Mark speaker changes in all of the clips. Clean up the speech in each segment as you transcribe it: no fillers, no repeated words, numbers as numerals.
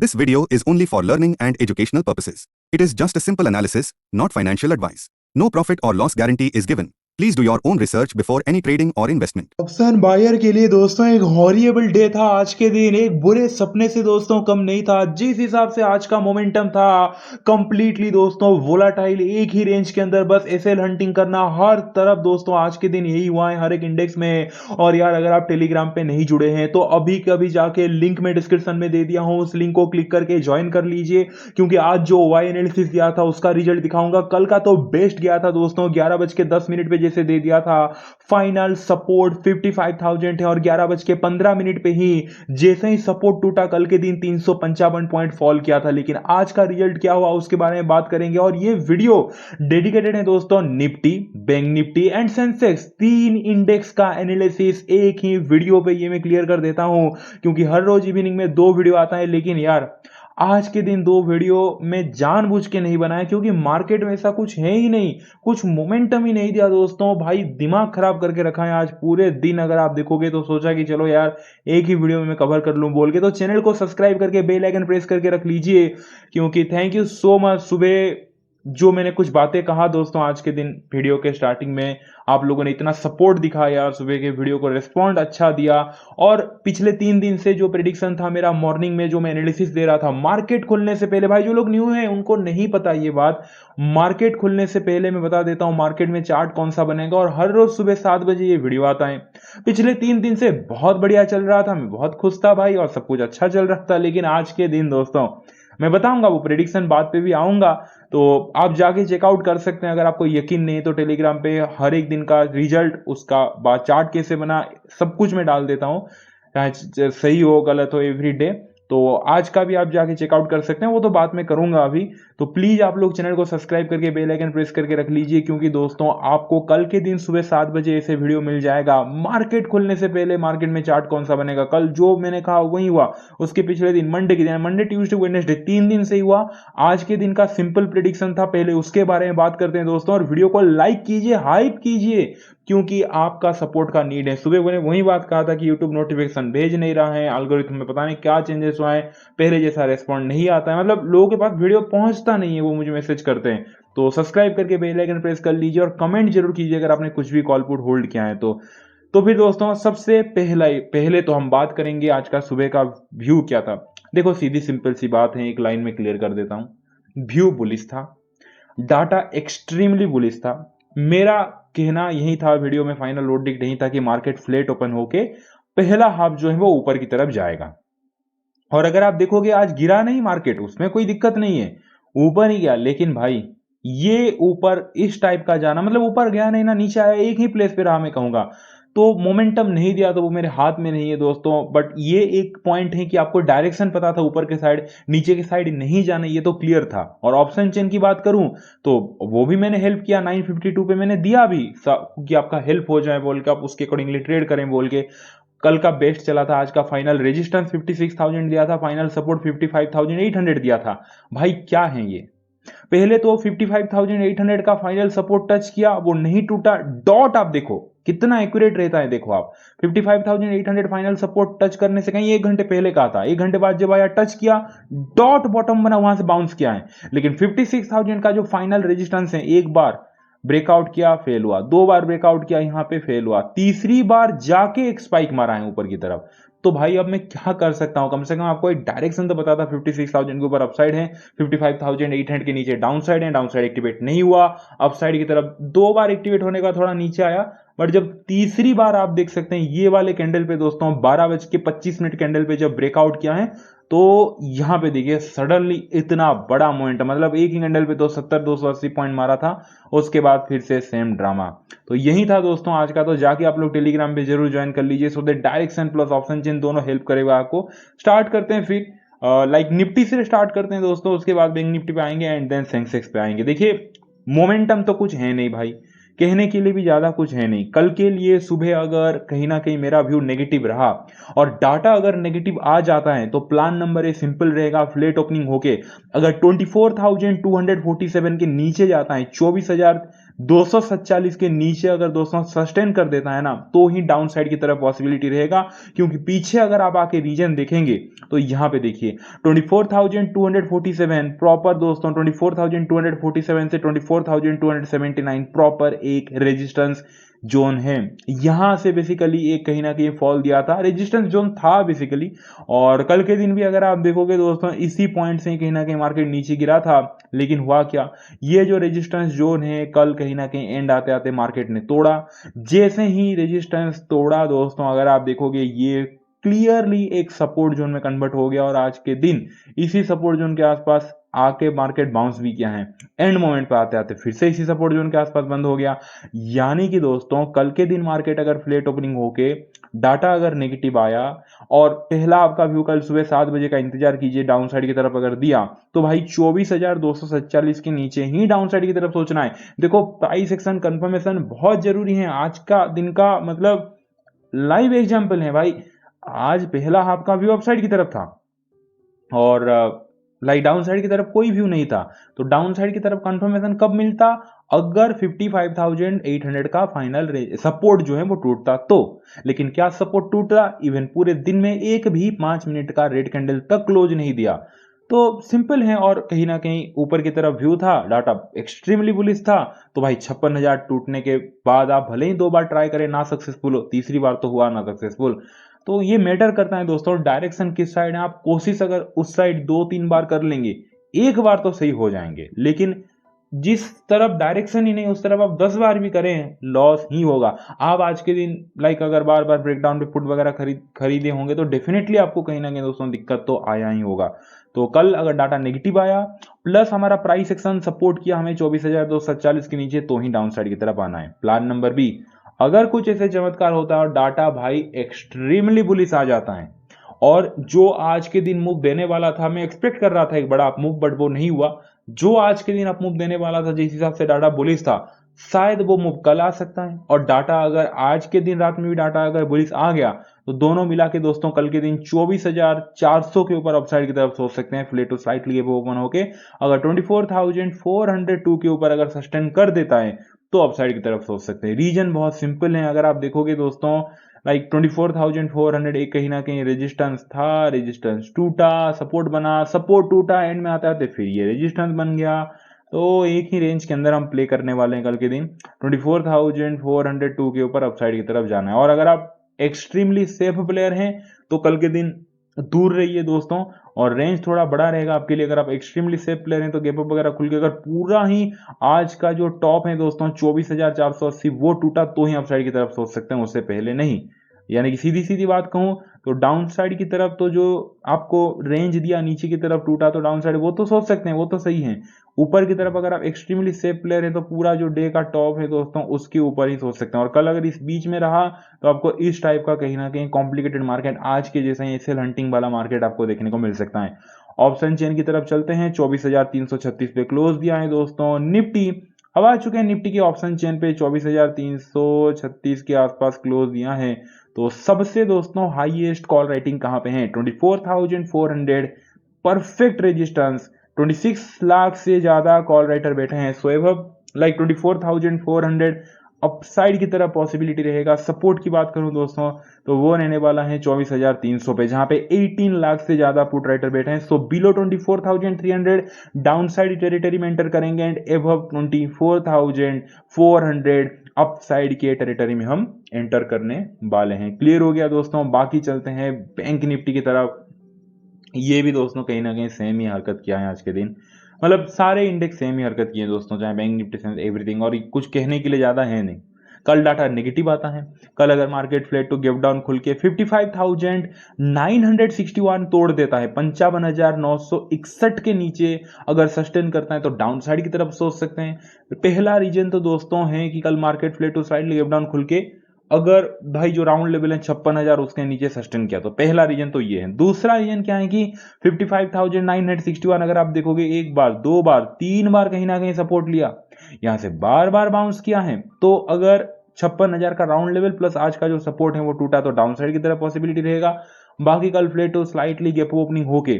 Speaker 1: This video is only for learning and educational purposes. It is just a simple analysis, not financial advice. No profit or loss guarantee is given. Please do your own research before any trading or investment.
Speaker 2: Option buyer के लिए दोस्तों एक हॉरिएबल day था आज के दिन। एक बुरे सपने से दोस्तों कम नहीं था। जिस हिसाब से आज का मोमेंटम था, कंप्लीटली दोस्तों वोलाटाइल, एक ही रेंज के अंदर बस एसएल हंटिंग करना हर तरफ दोस्तों। आज के दिन यही हुआ है हर एक इंडेक्स में। और यार अगर आप टेलीग्राम पे नहीं जुड़े हैं तो अभी कभी जाके लिंक में डिस्क्रिप्शन में दे दिया हूं, उस लिंक को क्लिक करके ज्वाइन कर लीजिए, क्योंकि आज जो वाई एनालिसिस दिया था उसका रिजल्ट दिखाऊंगा। कल का तो बेस्ट गया था दोस्तों, 11:10 पे जैसे दे दिया था। फाइनल सपोर्ट 55,000 है और 11:15 पे ही जैसे ही सपोर्ट टूटा कल के दिन 355 पॉइंट फॉल किया था। लेकिन आज का रिजल्ट क्या हुआ उसके बारे में बात करेंगे। और ये वीडियो डेडिकेटेड है दोस्तों Nifty, bank Nifty and Sensex, तीन इंडेक्स का एनालिसिस एक ही वीडियो पे ये मैं क्लियर कर देता हूं, क्योंकि हर रोज इवनिंग में 2 वीडियो आता है। लेकिन यार आज के दिन 2 वीडियो में जानबूझ के नहीं बनाया, क्योंकि मार्केट में ऐसा कुछ है ही नहीं, कुछ मोमेंटम ही नहीं दिया दोस्तों। भाई दिमाग खराब करके रखा है आज पूरे दिन। अगर आप देखोगे तो सोचा कि चलो यार एक ही वीडियो में मैं कवर कर लूं बोल के, तो चैनल को सब्सक्राइब करके बेल आइकन प्रेस करके रख लीजिए, क्योंकि थैंक यू सो मच। सुबह जो मैंने कुछ बातें कहा दोस्तों आज के दिन वीडियो के स्टार्टिंग में, आप लोगों ने इतना सपोर्ट दिखाया, सुबह के वीडियो को रिस्पॉन्ड अच्छा दिया। और पिछले 3 दिन से जो प्रेडिक्शन था मेरा मॉर्निंग में, जो मैं एनालिसिस दे रहा था मार्केट खुलने से पहले, भाई जो लोग न्यू हैं उनको नहीं पता ये बात, मार्केट खुलने से पहले मैं बता देता हूं मार्केट में चार्ट कौन सा बनेगा। और हर रोज सुबह 7 बजे ये वीडियो आता है। पिछले 3 दिन से बहुत बढ़िया चल रहा था, मैं बहुत खुश था भाई, और सब कुछ अच्छा चल रहा था। लेकिन आज के दिन दोस्तों मैं बताऊंगा, वो प्रेडिक्शन बात पे भी आऊंगा, तो आप जाके चेकआउट कर सकते हैं। अगर आपको यकीन नहीं है तो टेलीग्राम पे हर एक दिन का रिजल्ट, उसका बाद चार्ट कैसे बना, सब कुछ मैं डाल देता हूँ, चाहे सही हो गलत हो, एवरी डे। तो आज का भी आप जाके चेकआउट कर सकते हैं, वो तो बात मैं करूंगा अभी। तो प्लीज आप लोग चैनल को सब्सक्राइब करके बेल आइकन प्रेस करके रख लीजिए, क्योंकि दोस्तों आपको कल के दिन सुबह 7 बजे ऐसे वीडियो मिल जाएगा मार्केट खुलने से पहले, मार्केट में चार्ट कौन सा बनेगा। कल जो मैंने कहा वही हुआ, उसके पिछले दिन मंडे के दिन, मंडे ट्यूसडे वेडनेसडे 3 दिन से ही हुआ। आज के दिन का सिंपल प्रेडिक्शन था, पहले उसके बारे में बात करते हैं दोस्तों। और वीडियो को लाइक कीजिए, हाइप कीजिए, क्योंकि आपका सपोर्ट का नीड है। सुबह मैंने वही बात कहा था कि यूट्यूब नोटिफिकेशन भेज नहीं रहा है, एल्गोरिथम में पता नहीं क्या चेंजेस हुआ है, पहले जैसा रेस्पॉन्ड नहीं आता है, मतलब लोगों के पास वीडियो पहुंचता नहीं है, वो मुझे मैसेज करते हैं। तो सब्सक्राइब करके बेल आइकन प्रेस कर लीजिए और कमेंट जरूर कीजिए अगर आपने कुछ भी कॉल पुट होल्ड किया है तो फिर दोस्तों सबसे पहले तो हम बात करेंगे आज का सुबह का व्यू क्या था। देखो सीधी सिंपल सी बात है, एक लाइन में क्लियर कर देता हूं। व्यू बुलिश था, डाटा एक्सट्रीमली बुलिश था। मेरा कहना यही था वीडियो में, फाइनल लॉजिक नहीं था कि मार्केट फ्लैट ओपन होके पहला हाफ जो है वो ऊपर की तरफ जाएगा। और अगर आप देखोगे आज गिरा नहीं मार्केट, उसमें कोई दिक्कत नहीं है, ऊपर ही गया। लेकिन भाई ये ऊपर इस टाइप का जाना, मतलब ऊपर गया नहीं ना नीचे आया, एक ही प्लेस पे रहा मैं कहूंगा, तो मोमेंटम नहीं दिया, तो वो मेरे हाथ में नहीं है दोस्तों। बट ये एक पॉइंट है कि आपको डायरेक्शन पता था, ऊपर के साइड नीचे के साइड नहीं जाना, ये तो क्लियर था। और ऑप्शन चेन की बात करूं तो वो भी मैंने हेल्प किया, 952 पे मैंने दिया भी कि आपका हेल्प हो जाए बोल के, आप उसके अकॉर्डिंगली ट्रेड करें बोल के। कल का बेस्ट चला था, आज का फाइनल रेजिस्टेंस 56,000 दिया था, फाइनल सपोर्ट 55,800 दिया था। भाई क्या है ये, पहले तो 55,800 का फाइनल सपोर्ट टच किया, वो नहीं टूटा। डॉट आप देखो कितना एक्यूरेट रहता है, देखो आप 55,800 फाइनल सपोर्ट टच करने से कहीं 1 घंटे पहले कहा था, 1 घंटे बाद जब आया टच किया, डॉट बॉटम बना, वहां से बाउंस किया है। लेकिन 56,000 का जो फाइनल रेजिस्टेंस है, एक बार ब्रेकआउट किया फेल हुआ, 2 बार ब्रेकआउट किया यहां पे फेल हुआ, तीसरी बार जाके एक स्पाइक मारा है ऊपर की तरफ। तो भाई अब मैं क्या कर सकता हूं, कम से कम आपको एक डायरेक्शन तो पता था। 56,000 के ऊपर अपसाइड है, 55,800 के नीचे डाउन साइड है, डाउन साइड एक्टिवेट नहीं हुआ, अपसाइड की तरफ 2 बार एक्टिवेट होने का थोड़ा नीचे आया। बट जब तीसरी बार आप देख सकते हैं ये वाले कैंडल पे दोस्तों, 12:25 कैंडल पे जब ब्रेकआउट किया है, तो यहां पे देखिए सडनली इतना बड़ा मोमेंटम, मतलब एक ही कैंडल पे 270-280 पॉइंट मारा था, उसके बाद फिर से सेम ड्रामा। तो यही था दोस्तों आज का। तो जाके आप लोग टेलीग्राम पे जरूर ज्वाइन कर लीजिए, so that direction plus option chain दोनों हेल्प करेगा आपको। स्टार्ट करते हैं फिर लाइक निफ्टी से स्टार्ट करते हैं दोस्तों, उसके बाद बैंक निफ्टी पे आएंगे एंड देन सेंसेक्स पे आएंगे। देखिए मोमेंटम तो कुछ है नहीं भाई, कहने के लिए भी ज्यादा कुछ है नहीं। कल के लिए सुबह अगर कहीं ना कहीं मेरा व्यू नेगेटिव रहा और डाटा अगर नेगेटिव आ जाता है, तो प्लान नंबर ए सिंपल रहेगा, फ्लेट ओपनिंग होके अगर 24,247 के नीचे जाता है, 24,000 247 के नीचे अगर दोस्तों सस्टेन कर देता है ना, तो ही डाउन साइड की तरफ पॉसिबिलिटी रहेगा। क्योंकि पीछे अगर आप आके रीजन देखेंगे तो यहाँ पे देखिए 24,247 प्रॉपर दोस्तों, 24,247 से 24,279 प्रॉपर एक रेजिस्टेंस जोन है। यहां से बेसिकली एक कहीं ना कहीं फॉल दिया था, रेजिस्टेंस जोन था बेसिकली। और कल के दिन भी अगर आप देखोगे दोस्तों, इसी पॉइंट से कहीं ना कहीं मार्केट नीचे गिरा था। लेकिन हुआ क्या, ये जो रेजिस्टेंस जोन है कल कहीं ना कहीं एंड आते आते मार्केट ने तोड़ा। जैसे ही रेजिस्टेंस तोड़ा दोस्तों, अगर आप देखोगे ये क्लियरली एक सपोर्ट जोन में कन्वर्ट हो गया और आज के दिन इसी सपोर्ट जोन के आसपास आके मार्केट बाउंस भी किया है। एंड मोमेंट पे आते आते फिर से इसी सपोर्ट जोन के आसपास बंद हो गया। यानी कि दोस्तों कल के दिन मार्केट अगर फ्लैट ओपनिंग होके डाटा अगर नेगेटिव आया और पहला आपका व्यू कल सुबह 7 बजे का इंतजार कीजिए डाउन साइड की तरफ अगर दिया, तो भाई 24,247 के नीचे ही डाउन साइड की तरफ सोचना है। देखो प्राइस एक्शन कंफर्मेशन बहुत जरूरी है। आज का दिन का मतलब लाइव एग्जांपल है भाई। आज पहला हाफ का व्यू अपसाइड की तरफ था और लाइक डाउन साइड की तरफ कोई व्यू नहीं था। तो डाउन साइड की तरफ कंफर्मेशन कब मिलता, अगर 55,800 का फाइनल सपोर्ट जो है वो टूटता तो। लेकिन क्या सपोर्ट टूटा, इवन पूरे दिन में एक भी 5 मिनट का रेड कैंडल तक क्लोज नहीं दिया। तो सिंपल है। और कहीं ना कहीं ऊपर की तरफ व्यू था, डाटा एक्सट्रीमली बुलिश था। तो भाई 56,000 टूटने के बाद आप भले ही 2 बार ट्राई करें ना सक्सेसफुल हो, तीसरी बार तो हुआ ना सक्सेसफुल। तो ये मैटर करता है दोस्तों डायरेक्शन किस साइड है। आप कोशिश अगर उस साइड 2-3 बार कर लेंगे, एक बार तो सही हो जाएंगे। लेकिन जिस तरफ डायरेक्शन ही नहीं उस तरफ आप 10 बार भी करें, लॉस ही होगा। आप आज के दिन लाइक अगर बार बार ब्रेकडाउन पे पुट वगैरह खरीदे होंगे तो डेफिनेटली आपको कहीं ना कहीं दोस्तों दिक्कत तो आया ही होगा। तो कल अगर डाटा नेगेटिव आया प्लस हमारा प्राइस एक्शन सपोर्ट किया हमें 24,247 के नीचे, तो ही डाउन साइड की तरफ आना है। प्लान नंबर बी, अगर कुछ ऐसे चमत्कार होता है और डाटा भाई एक्सट्रीमली बुलिश आ जाता है और जो आज के दिन मूव देने वाला था, मैं एक्सपेक्ट कर रहा था एक बड़ा अप मूव, बट वो नहीं हुआ। जो आज के दिन अप मूव देने वाला था, जिस हिसाब से डाटा बुलिश था, शायद वो मूव कल आ सकता है। और डाटा अगर आज के दिन रात में भी डाटा अगर बुलिश आ गया तो दोनों मिला के दोस्तों कल के दिन 24,400 के ऊपर अपसाइड की तरफ सोच सकते हैं। फ्लैट टू स्लाइटली ओपन होके अगर 24,402 के ऊपर अगर सस्टेन कर देता है तो अपसाइड की तरफ सोच सकते हैं। रीजन बहुत सिंपल है। अगर आप देखोगे दोस्तों लाइक 24,400 एक कहीं ना कहीं रेजिस्टेंस था, रेजिस्टेंस टूटा, सपोर्ट बना, सपोर्ट टूटा, एंड में आते आते फिर ये रेजिस्टेंस बन गया। तो एक ही रेंज के अंदर हम प्ले करने वाले हैं कल के दिन। 24,402 के ऊपर अपसाइड की तरफ जाना है। और अगर आप एक्सट्रीमली सेफ प्लेयर हैं तो कल के दिन दूर रहिए दोस्तों, और रेंज थोड़ा बड़ा रहेगा आपके लिए। अगर आप एक्सट्रीमली सेफ प्लेयर हैं तो गैप अप वगैरह खुल के अगर पूरा ही आज का जो टॉप है दोस्तों 24,480 वो टूटा तो ही अपसाइड की तरफ सोच सकते हैं, उससे पहले नहीं। यानी कि सीधी सीधी बात कहूं तो डाउन साइड की तरफ तो जो आपको रेंज दिया नीचे की तरफ टूटा तो डाउन साइड वो तो सोच सकते हैं, वो तो सही है। ऊपर की तरफ अगर आप एक्सट्रीमली सेफ प्लेयर है तो पूरा जो डे का टॉप है दोस्तों उसके ऊपर ही सोच सकते हैं। और कल अगर इस बीच में रहा तो आपको इस टाइप का कहीं ना कहीं कॉम्प्लिकेटेड मार्केट आज के जैसा ही सेल हंटिंग वाला मार्केट आपको देखने को मिल सकता है। ऑप्शन चेन की तरफ चलते हैं। 24,336 पे क्लोज दिया है दोस्तों। निफ्टी अब आ चुके हैं निफ्टी के ऑप्शन चेन पे 24,336 के आसपास क्लोज दिया है। तो सबसे दोस्तों हाईएस्ट कॉल राइटिंग कहां पे है, 24,400 परफेक्ट रेजिस्टेंस। 26 लाख से ज्यादा कॉल राइटर बैठे हैं। सो लाइक 24,400 अपसाइड की तरफ पॉसिबिलिटी रहेगा। सपोर्ट की बात करूं दोस्तों तो वो रहने वाला है 24,300 पे, जहां पे 18 लाख से ज्यादा पुट राइटर बैठे हैं। So below 24,300 down side territory में एंटर करेंगे एंड एबव 24,400 अपसाइड के टेरिटरी में हम एंटर करने वाले हैं। क्लियर हो गया दोस्तों। बाकी चलते हैं बैंक निफ्टी की तरफ। ये भी दोस्तों कहीं ना कहीं सेम ही हरकत किया है आज के दिन। मतलब सारे इंडेक्स सेम ही हरकत किए दोस्तों, चाहे बैंक निफ्टी एवरीथिंग। और कुछ कहने के लिए ज्यादा है नहीं। कल डाटा नेगेटिव आता है। कल अगर market flat to give down खुल के 55,961 तोड़ देता है, 55,961 के नीचे अगर सस्टेन करता है तो डाउन साइड की तरफ सोच सकते हैं। पहला रीजन तो दोस्तों है कि कल market flat to slightly give down खुल के अगर भाई जो राउंड लेवल है 56,000 उसके नीचे सस्टेन किया तो पहला रीजन तो ये है। दूसरा रीजन क्या है कि 55,961 अगर आप देखोगे एक बार, दो बार, तीन बार कहीं ना कहीं सपोर्ट लिया, यहां से बार बार बाउंस किया है। तो अगर 56,000 का राउंड लेवल प्लस आज का जो सपोर्ट है वो टूटा तो डाउन साइड की तरफ पॉसिबिलिटी रहेगा। बाकी कल flat to slightly gap opening होके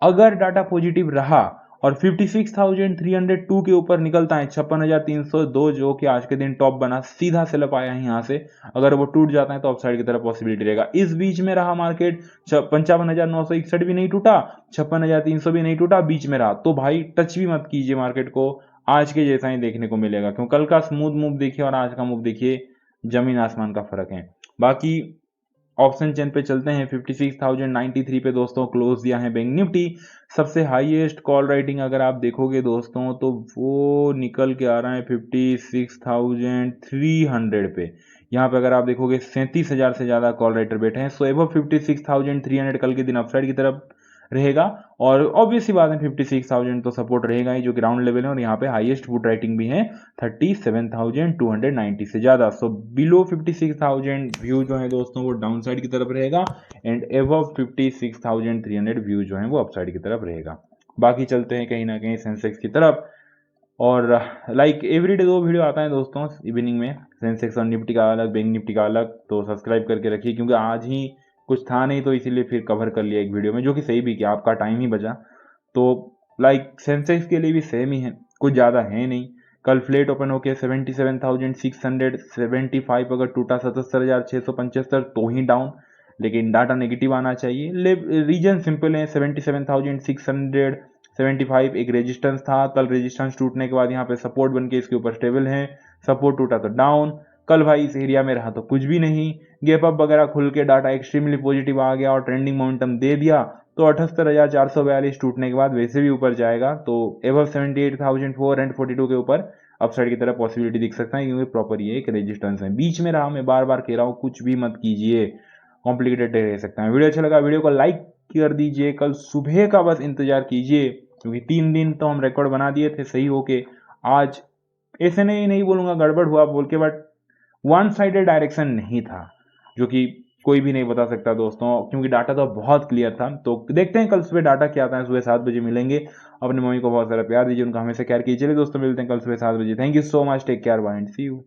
Speaker 2: अगर डाटा पॉजिटिव रहा और 56,302 के ऊपर निकलता है 56,302, जो कि आज के दिन टॉप बना, सीधा सेल अप आया है यहाँ से। अगर वो टूट जाता है तो अपसाइड की तरफ पॉसिबिलिटी रहेगा। इस बीच में रहा मार्केट, 55,961 भी नहीं टूटा, 56,300 भी नहीं टूटा, बीच में रहा। तो भाई टच भी मत कीजिए मार्केट को, आज के जैसा ही देखने को मिलेगा, क्योंकि कल का स्मूथ मूव देखिए और आज का मूव देखिए, जमीन आसमान का फर्क है। बाकी ऑप्शन चेन पे चलते हैं। 56,093 पे दोस्तों क्लोज दिया है बैंक निफ्टी। सबसे हाईएस्ट कॉल राइटिंग अगर आप देखोगे दोस्तों तो वो निकल के आ रहा है 56,300 पे। यहाँ पे अगर आप देखोगे 37,000 से ज़्यादा कॉल राइटर बैठे हैं। सो एबव 56,300 कल के दिन अपसाइड की तरफ रहेगा, और ऑब्वियसली बात है 56,000 तो सपोर्ट रहेगा ही, जो ग्राउंड लेवल है, और यहाँ पे हाईएस्ट पुट राइटिंग भी है 37,290 से ज़्यादा। सो बिलो 56,000 व्यू जो है दोस्तों वो डाउन साइड की तरफ रहेगा, एंड एबव 56,300 व्यू जो है वो अपसाइड की तरफ रहेगा। बाकी चलते हैं कहीं ना कहीं सेंसेक्स की तरफ, और लाइक एवरीडे 2 वीडियो आता है दोस्तों इवनिंग में, सेंसेक्स और निफ्टी का अलग, बैंक निफ्टी का अलग, तो सब्सक्राइब करके रखिए, क्योंकि आज ही कुछ था नहीं तो इसीलिए फिर कवर कर लिया एक वीडियो में, जो कि सही भी किया, आपका टाइम ही बचा। तो लाइक सेंसेक्स के लिए भी सेम ही है, कुछ ज़्यादा है नहीं। कल फ्लेट ओपन होके 77,675 अगर टूटा, 77,675 तो ही डाउन, लेकिन डाटा नेगेटिव आना चाहिए। रीजन सिंपल है, 77,675 एक रेजिस्टेंस था, कल रेजिस्टेंस टूटने के बाद यहाँ पे सपोर्ट बन के इसके ऊपर स्टेबल है, सपोर्ट टूटा तो डाउन। कल भाई इस एरिया में रहा तो कुछ भी नहीं, गैप अप वगैरह खुल के डाटा एक्सट्रीमली पॉजिटिव आ गया और ट्रेंडिंग मोमेंटम दे दिया, तो 78,442 टूटने के बाद वैसे भी ऊपर जाएगा, तो एबव 78,442 के ऊपर अपसाइड की तरफ पॉसिबिलिटी दिख सकता है, क्योंकि प्रॉपर ये एक रेजिस्टेंस है। बीच में रहा, मैं बार बार कह रहा हूँ, कुछ भी मत कीजिए, कॉम्प्लिकेटेड रह सकता है। वीडियो अच्छा लगा वीडियो को लाइक कर दीजिए, कल सुबह का बस इंतजार कीजिए, क्योंकि 3 दिन तो हम रिकॉर्ड बना दिए थे सही होके। आज ऐसे नहीं बोलूंगा गड़बड़ हुआ बोल के, बट वन साइडेड डायरेक्शन नहीं था, जो कि कोई भी नहीं बता सकता दोस्तों, क्योंकि डाटा तो बहुत क्लियर था। तो देखते हैं कल सुबह डाटा क्या आता है, सुबह 7 बजे मिलेंगे। अपनी मम्मी को बहुत सारा प्यार दीजिए, उनका हमेशा केयर कीजिए। चलिए दोस्तों, मिलते हैं कल सुबह 7 बजे। Thank you so much, take care, bye and see you.